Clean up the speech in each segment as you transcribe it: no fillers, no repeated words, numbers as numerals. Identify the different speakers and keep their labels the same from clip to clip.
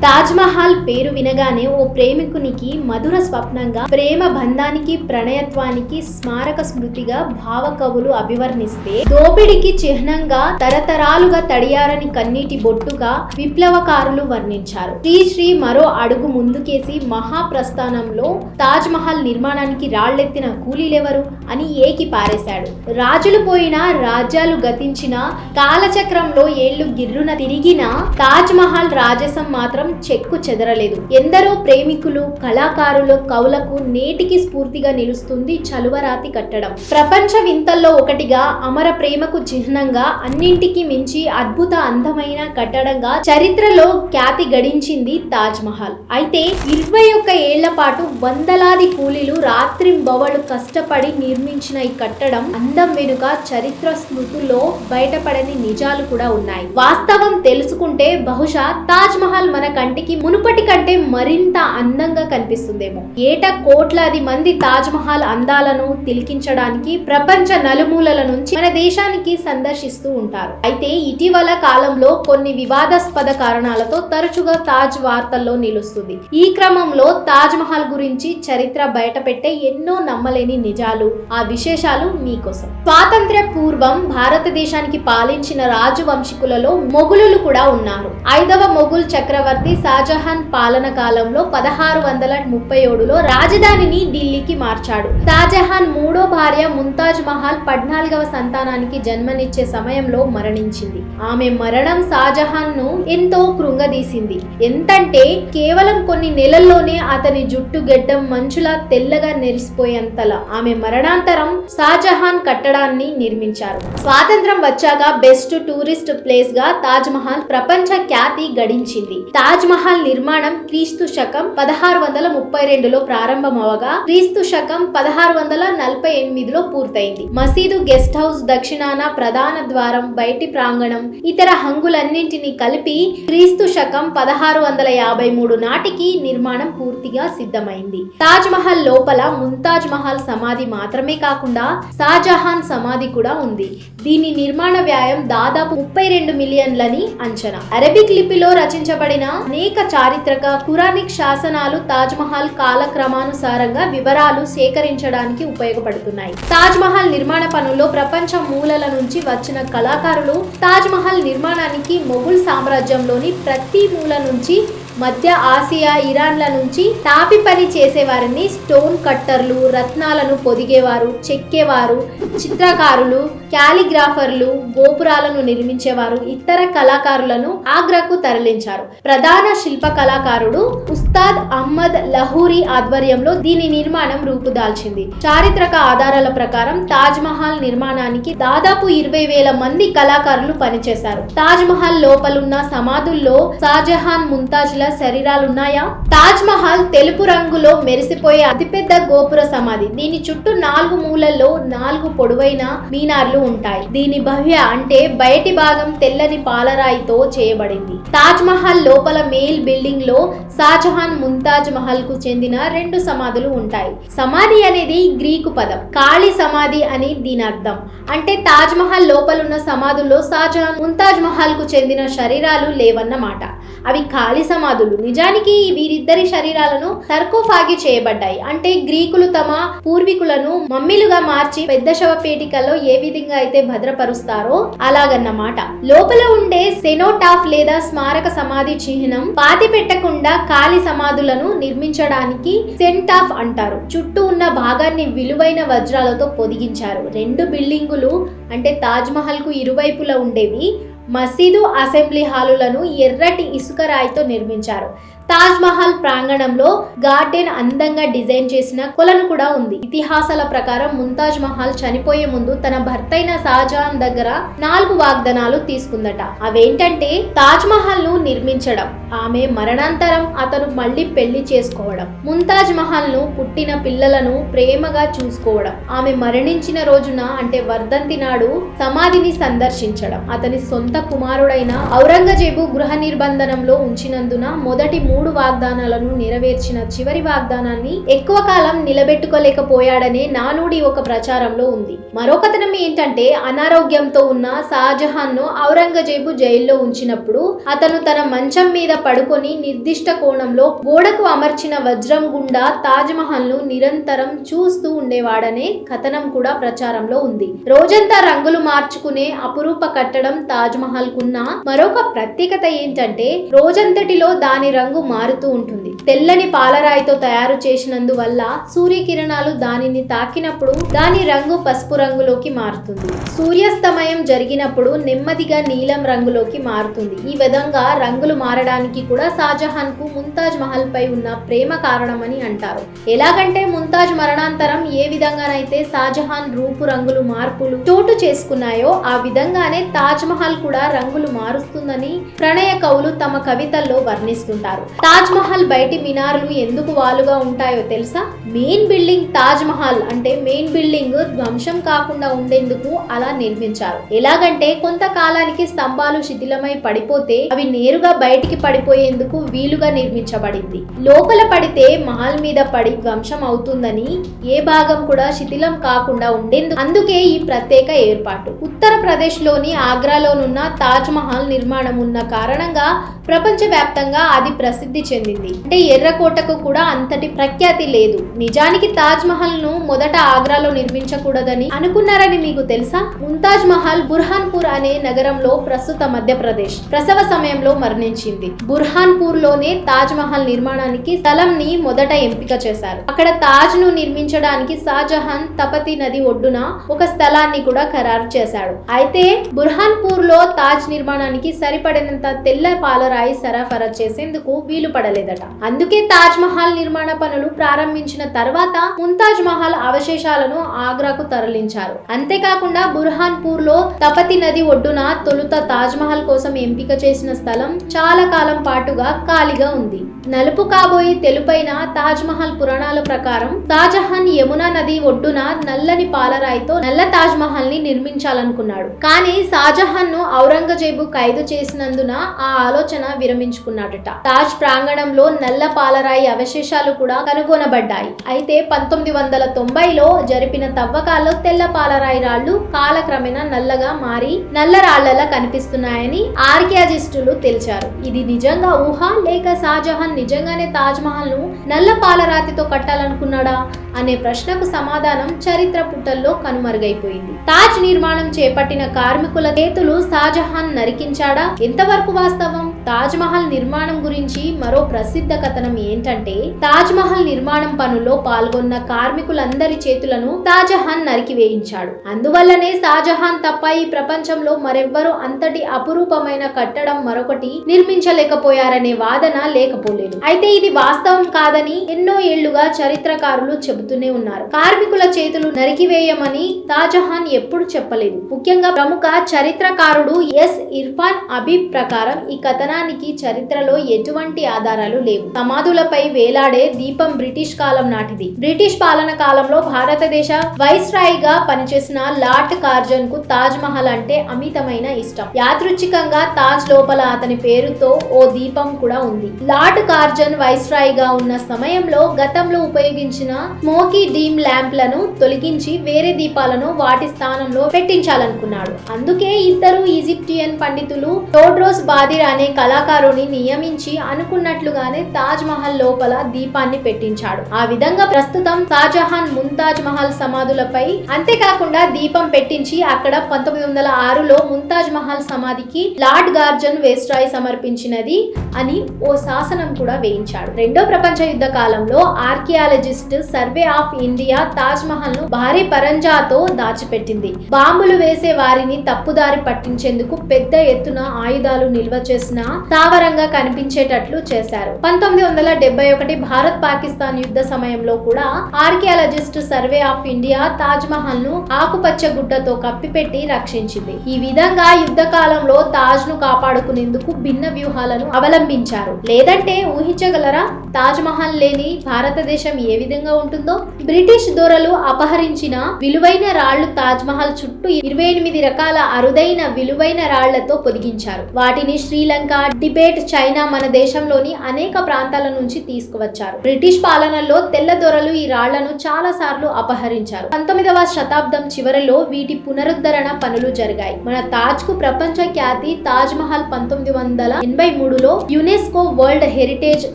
Speaker 1: తాజ్ మహల్ పేరు వినగానే ఓ ప్రేమికునికి మధుర స్వప్నంగా, ప్రేమ బంధానికి, ప్రణయత్వానికి స్మారక స్మృతిగా భావకవులు అభివర్ణిస్తే, దోపిడికి చిహ్నంగా, తరతరాలుగా తడియారని కన్నీటి బొట్టుగా విప్లవకారులు వర్ణించారు. శ్రీ మరో అడుగు ముందుకేసి మహాప్రస్థానంలో తాజ్ మహల్ నిర్మాణానికి రాళ్లెత్తిన కూలీలెవరు అని ఏకి పారేశాడు. రాజులు పోయినా, రాజ్యాలు గతించిన, కాలచక్రంలో ఏళ్లు గిర్రున తిరిగిన తాజ్ మహల్ రాజసం మాత్రం చెక్కు చెదరలేదు. ఎందరో ప్రేమికులు, కళాకారులు, కవులకు నేటికి స్ఫూర్తిగా నిలుస్తుంది చలువరాతి కట్టడం. ప్రపంచ వింతల్లో ఒకటిగా, అమర ప్రేమకు చిహ్నంగా, అన్నింటికి మించి అద్భుత అందమైన కట్టడంగా చరిత్రలో ఖ్యాతి గడించింది తాజ్ మహల్. అయితే 21 ఏళ్ల పాటు వందలాది కూలీలు రాత్రింబవళ్లు కష్టపడి నిర్మించిన ఈ కట్టడం అందం వెనుక చరిత్ర స్మృతుల్లో బయటపడని నిజాలు కూడా ఉన్నాయి. వాస్తవం తెలుసుకుంటే బహుశా తాజ్ మహల్ మన కంటికి మునుపటి కంటే మరింత అందంగా కనిపిస్తుందేమో. ఏటా కోట్లాది మంది తాజ్ మహల్ అందాలను తిలకించడానికి ప్రపంచ నలుమూలల నుంచి మన దేశానికి సందర్శిస్తూ ఉంటారు. అయితే ఇటీవల కాలంలో కొన్ని వివాదాస్పద కారణాలతో తరచుగా తాజ్ వార్తల్లో నిలుస్తుంది. ఈ క్రమంలో తాజ్ మహల్ గురించి చరిత్ర బయటపెట్టే ఎన్నో నమ్మలేని నిజాలు, ఆ విశేషాలు మీకోసం. స్వాతంత్ర్య పూర్వం భారతదేశానికి పాలించిన రాజవంశీకులలో మొఘలులు కూడా ఉన్నారు. 5వ మొఘల్ చక్రవర్తి షాజహాన్ పాలన కాలంలో 1637లో రాజధానిని ఢిల్లీకి మార్చాడు. షాజహాన్ 3వ భార్య ముంతాజ్ మహల్ 14వ సంతానానికి జన్మనిచ్చే సమయంలో మరణించింది. ఆమె మరణం షాజహాన్ ను ఎంతో కృంగదీసింది. ఎంతంటే కేవలం కొన్ని నెలల్లోనే అతని జుట్టు గెడ్డం మంచులా తెల్లగా నెరిసిపోయేంతలా. ఆమె మరణాంతరం షాజహాన్ కట్టడాన్ని నిర్మించారు. స్వాతంత్రం వచ్చాక బెస్ట్ టూరిస్ట్ ప్లేస్ గా తాజ్ మహల్ ప్రపంచ ఖ్యాతి గడించింది. తాజ్ మహల్ నిర్మాణం క్రీస్తు శకం 1632లో ప్రారంభమవగా క్రీస్తు శకం 1648లో పూర్తయింది. మసీదు, గెస్ట్ హౌస్, దక్షిణాన ప్రధాన ద్వారం, బయటి ప్రాంగణం, ఇతర హంగులన్నింటినీ కలిపి క్రీస్తు శకం 1653 నాటికి నిర్మాణం పూర్తిగా సిద్ధమైంది. తాజ్ మహల్ లోపల ముంతాజ్ మహల్ సమాధి మాత్రమే కాకుండా షాజహాన్ సమాధి కూడా ఉంది. దీని నిర్మాణ వ్యయం దాదాపు 32 మిలియన్లని అంచనా. అరబిక్ లిపిలో రచించబడిన అనేక చారిత్రక, ఖురానిక్ శాసనాలు తాజ్ మహల్ కాలక్రమానుసారంగా వివరాలు సేకరించడానికి ఉపయోగపడుతున్నాయి. తాజ్ మహల్ నిర్మాణ పనుల్లో ప్రపంచ మూలల నుంచి వచ్చిన కళాకారులు తాజ్ మహల్ నిర్మాణానికి మొఘల్ సామ్రాజ్యంలోని ప్రతి మూల నుంచి, మధ్య ఆసియా, ఇరాన్ల నుంచి తాపి పని చేసేవారిని, స్టోన్ కట్టర్లు, రత్నాలను పొదిగేవారు, చెక్కేవారు, చిత్రకారులు, క్యాలిగ్రాఫర్లు, గోపురాలను నిర్మించేవారు, ఇతర కళాకారులను ఆగ్రాకు తరలించారు. ప్రధాన శిల్ప కళాకారుడు ఉస్తాద్ అహ్మద్ లహూరి ఆధ్వర్యంలో దీని నిర్మాణం రూపుదాల్చింది. చారిత్రక ఆధారాల ప్రకారం తాజ్ మహల్ నిర్మాణానికి దాదాపు 20,000 మంది కళాకారులు పనిచేశారు. తాజ్ మహల్ లోపలున్న సమాధుల్లో షాజహాన్, ముంతాజ్ల శరీరాలున్నాయా? తాజ్ మహల్ తెలుపు రంగులో మెరిసిపోయే అతిపెద్ద గోపుర సమాధి. దీని చుట్టూ 4 మూలల్లో 4 పొడవైన మీనార్లు ఉంటాయి. దీని భవ్య అంటే బయటి భాగం తెల్లని పాలరాయితో చేయబడింది. తాజ్ మహల్ లోపల మెయిల్ బిల్డింగ్ లో షాజహాన్, ముంతాజ్ మహల్ కు చెందిన 2 సమాధులు ఉంటాయి. సమాధి అనేది గ్రీకు పదం. ఖాళీ సమాధి అని దీని అర్థం. అంటే తాజ్ మహల్ లోపలున్న సమాధుల్లో షాజహాన్, ముంతాజ్ మహల్ కు చెందిన శరీరాలు లేవన్నమాట. అవి ఖాళీ సమాధులు. నిజానికి వీరిద్దరి శరీరాలను సర్కోఫాగి చేయబడ్డాయి. అంటే గ్రీకులు తమ పూర్వీకులను మమ్మీలుగా మార్చి పెద్ద శవపేటికల్లో ఏ విధంగా అయితే భద్రపరుస్తారో అలాగన్నమాట. లోపల ఉండే సెనోటాఫ్ లేదా స్మారక సమాధి చిహ్నం పాతి పెట్టకుండా ఖాళీ సమాధులను నిర్మించడానికి సెంటాఫ్ అంటారు. చుట్టూ ఉన్న భాగాన్ని విలువైన వజ్రాలతో పొదిగించారు. 2 బిల్డింగులు అంటే తాజ్ మహల్ కు ఇరువైపులా ఉండేవి మసీదు, అసెంబ్లీ హాలులను ఎర్రటి ఇసుక రాయితో నిర్మించారు. తాజ్ మహల్ ప్రాంగణంలో గార్డెన్ అందంగా డిజైన్ చేసిన కొలను కూడా ఉంది. ఇతిహాసాల ప్రకారం ముంతాజ్ మహల్ చనిపోయే ముందు తన భర్తైన షాజహాన్ దగ్గర 4 వాగ్దానాలు తీసుకుందట. అవేంటంటే తాజ్ మహల్ ను నిర్మించడం, ఆమె మరణాంతరం అతను మళ్ళీ పెళ్లి చేసుకోవడం, ముంతాజ్ మహల్ ను పుట్టిన పిల్లలను ప్రేమగా చూసుకోవడం, ఆమె మరణించిన రోజున అంటే వర్ధంతి నాడు సమాధిని సందర్శించడం, అతని సొంత కుమారుడైన ఔరంగజేబు గృహ నిర్బంధనంలో ఉంచినందున మొదటి 3 వాగ్దానాలను నెరవేర్చిన చివరి వాగ్దానాన్ని ఎక్కువ కాలం నిలబెట్టుకోలేకపోయాడనే నానుడి ఒక ప్రచారంలో ఉంది. మరో కథనం ఏంటంటే, అనారోగ్యంతో ఉన్న షాజహాన్ ను ఔరంగజేబు జైల్లో ఉంచినప్పుడు అతను తన మంచం మీద పడుకొని నిర్దిష్ట కోణంలో గోడకు అమర్చిన వజ్రం గుండా తాజ్ మహల్ ను నిరంతరం చూస్తూ ఉండేవాడనే కథనం కూడా ప్రచారంలో ఉంది. రోజంతా రంగులు మార్చుకునే అపురూప కట్టడం తాజ్ మహల్ కున్న మరొక ప్రత్యేకత ఏంటంటే, రోజంతటిలో దాని రంగు మారుతూ ఉంటుంది. తెల్లని పాలరాయితో తయారు చేసినందువల్ల సూర్యకిరణాలు దానిని తాకినప్పుడు దాని రంగు పసుపు రంగులోకి మారుతుంది. సూర్యాస్తమయం జరిగినప్పుడు నెమ్మదిగా నీలం రంగులోకి మారుతుంది. ఈ విధంగా రంగులు మారడానికి కూడా షాజహాన్ కు ముంతాజ్ మహల్ పై ఉన్న ప్రేమ కారణమని అంటారు. ఎలాగంటే, ముంతాజ్ మరణాంతరం ఏ విధంగానైతే షాజహాన్ రూపు రంగులు మార్పులు చోటు చేసుకున్నాయో ఆ విధంగానే తాజ్ మహల్ కూడా రంగులు మారుస్తుందని ప్రణయ కవులు తమ కవితల్లో వర్ణిస్తుంటారు. తాజ్ మహల్ బయటి మినార్లు ఎందుకు వాలుగా ఉంటాయో తెలుసా? మెయిన్ బిల్డింగ్ తాజ్ మహల్ అంటే మెయిన్ బిల్డింగ్ ధ్వంసం కాకుండా ఉండేందుకు అలా నిర్మించారు. ఎలాగంటే, కొంతకాలానికి స్తంభాలు శిథిలమై పడిపోతే అవి నేరుగా బయటికి పడిపోయేందుకు వీలుగా నిర్మించబడింది. లోపల పడితే మహల్ మీద పడి ధ్వంసం అవుతుందని ఏ భాగం కూడా శిథిలం కాకుండా ఉండేందుకు అందుకే ఈ ప్రత్యేక ఏర్పాటు. ఉత్తరప్రదేశ్ లోని ఆగ్రాలోనున్న తాజ్ మహల్ నిర్మాణం ఉన్న కారణంగా ప్రపంచవ్యాప్తంగా అది ప్రసిద్ధి చెందింది. అంటే ఎర్రకోటకు కూడా అంతటి ప్రఖ్యాతి లేదు. నిజానికి తాజ్ మహల్ ను మొదట ఆగ్రాలో నిర్మించకూడదని అనుకున్నారని మీకు తెలుసా? ముంతాజ్ మహల్ బుర్హాన్పూర్ అనే నగరంలో, ప్రస్తుత మధ్యప్రదేశ్, ప్రసవ సమయంలో మరణించింది. బుర్హాన్పూర్ లోనే తాజ్ మహల్ నిర్మాణానికి స్థలం ని మొదట ఎంపిక చేశారు. అక్కడ తాజ్ ను నిర్మించడానికి షాజహాన్ తపతి నది ఒడ్డున ఒక స్థలాన్ని కూడా ఖరారు చేశాడు. అయితే బుర్హాన్పూర్ లో తాజ్ నిర్మాణానికి సరిపడినంత తెల్ల పాలరాయి సరఫరా చేసేందుకు వీలు పడలేదట. అందుకే తాజ్ మహల్ నిర్మాణ పనులు ప్రారంభించిన తర్వాత ముంతాజ్ మహల్ అవశేషాలను ఆగ్రాకు తరలించారు. అంతేకాకుండా బుర్హాన్పూర్ లో తపతి నది ఒడ్డున తొలుత తాజ్ మహల్ కోసం ఎంపిక చేసిన స్థలం చాలా కాలం పాటుగా ఖాళీగా ఉంది. నలుపు కాబోయి తెలుపైన తాజ్ మహల్ పురాణాల ప్రకారం షాజహాన్ యమునా నది ఒడ్డున నల్లని పాలరాయితో నల్ల తాజ్ మహల్ ని నిర్మించాలనుకున్నాడు. కానీ షాజహాన్ ను ఔరంగజేబు ఖైదు చేసినందున ఆ ఆలోచన విరమించుకున్నాడట. తాజ్ ప్రాంగణంలో నల్ల పాలరాయి అవశేషాలు కూడా కనుగొనబడ్డాయి. అయితే 1990లో జరిపిన తవ్వకాల్లో తెల్ల పాలరాయి రాళ్లు కాలక్రమేణా నల్లగా మారి నల్ల రాళ్లలా కనిపిస్తున్నాయని ఆర్కియాలజిస్టులు తెలిచారు. ఇది నిజంగా ఊహ లేక షాజహాన్ నిజంగానే తాజ్ మహల్ ను నల్ల పాలరాతితో కట్టాలనుకున్నాడా అనే ప్రశ్నకు సమాధానం చరిత్ర పుటల్లో కనుమరుగైపోయింది. తాజ్ నిర్మాణం చేపట్టిన కార్మికుల చేతులు షాజహాన్ నరికించాడా? ఎంతవరకు వాస్తవం? తాజ్ మహల్ నిర్మాణం గురించి మరో ప్రసిద్ధ కథనం ఏంటంటే, తాజ్ మహల్ నిర్మాణం పనుల్లో పాల్గొన్న కార్మికులందరి చేతులను షాజహాన్ నరికి వేయించాడు. అందువల్లనే షాజహాన్ తప్ప ఈ ప్రపంచంలో మరెవ్వరూ అంతటి అపురూపమైన కట్టడం మరొకటి నిర్మించలేకపోయారనే వాదన లేకపోలేదు. అయితే ఇది వాస్తవం కాదని ఎన్నో ఏళ్లుగా చరిత్రకారులు చెబుతూనే ఉన్నారు. కార్మికుల చేతులు నరికివేయమని షాజహాన్ ఎప్పుడు చెప్పలేదు. ముఖ్యంగా ప్రముఖ చరిత్రకారుడు ఎస్ ఇర్ఫాన్ అబీబ్ ప్రకారం ఈ కథనానికి చరిత్రలో ఎటువంటి ఆధారాలు లేవు. సమాధులపై వేలాడే దీపం బ్రిటిష్ కాలం నాటిది. బ్రిటిష్ పాలన కాలంలో భారతదేశ వైస్రాయ్ గా పనిచేసిన లార్డ్ కార్జన్ కు తాజ్ మహల్ అంటే అమితమైన ఇష్టం. యాదృచ్ఛికంగా తాజ్ లోపల అతని పేరుతో ఓ దీపం కూడా ఉంది. లార్డ్ కార్జన్ వైస్రాయ్ గా ఉన్న సమయంలో గతంలో ఉపయోగించిన స్మోకీ డీమ్ ల్యాంప్లను తొలగించి వేరే దీపాలను వాటి స్థానంలో పెట్టించాలనుకున్నాడు. అందుకే ఇద్దరు ఈజిప్షియన్ పండితులు టోడ్రోస్ బాదిర్ అనే కళాకారుని నియమించి అనుకున్నట్లుగానే తాజ్ మహల్ లోపల దీపాన్ని పెట్టించాడు. ఆ విధంగా ప్రస్తుతం షాజహాన్ ముంతాజ్ మహల్ సమాధులపై అంతేకాకుండా దీపం పెట్టించి అక్కడ 1906లో ముంతాజ్ మహల్ సమాధికి లార్డ్ కార్జన్ వైస్రాయ్ సమర్పించినది అని ఓ శాసనం కూడా వేయించాడు. రెండో ప్రపంచ యుద్ధ కాలంలో archaeologist survey of India Taj Mahal ను భారీ పరంజాతో దాచిపెట్టింది. బాంబులు వేసే వారిని తప్పుదారి పట్టించేందుకు పెద్ద ఎత్తున ఆయుధాలు నిల్వ చేసిన స్థావరంగా కనిపించేటట్లు చేశారు. 1971 భారత్ పాకిస్తాన్ యుద్ధ సమయంలో కూడా archaeologist survey of India Taj Mahal ను ఆకుపచ్చ గుడ్డతో కప్పిపెట్టి రక్షించింది. ఈ విధంగా యుద్ధ కాలంలో తాజ్ ను కాపాడుకునేందుకు భిన్న వ్యూహాలను అవలంబించారు. లేదంటే ఊహించగలరా తాజ్ మహల్ లేని భారతదేశం ఏ విధంగా ఉంటుందో? బ్రిటిష్ దొరలు అపహరించిన విలువైన రాళ్లు తాజ్ మహల్ చుట్టూ 28 రకాల అరుదైన విలువైన రాళ్లతో పొదిగించారు. వాటిని శ్రీలంక, టిబెట్, చైనా మన దేశంలోని అనేక ప్రాంతాల నుంచి తీసుకువచ్చారు. బ్రిటిష్ పాలనలో తెల్ల దొరలు ఈ రాళ్లను చాలా సార్లు అపహరించారు. 19వ శతాబ్దం చివరిలో వీటి పునరుద్ధరణ పనులు జరిగాయి. మన తాజ్ కు ప్రపంచ ఖ్యాతి తాజ్ మహల్ 1983లో యునెస్కో వరల్డ్ హెరిటేజ్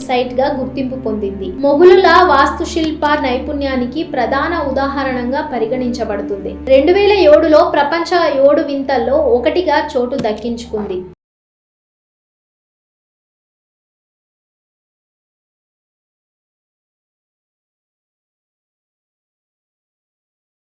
Speaker 1: సైట్ గా గుర్తింపు పొందింది. మొఘలుల వాస్తుశిల్ప నైపుణ్యానికి ప్రధాన ఉదాహరణగా పరిగణించబడుతుంది. 2007లో ప్రపంచ 7 వింతల్లో ఒకటిగా చోటు దక్కించుకుంది.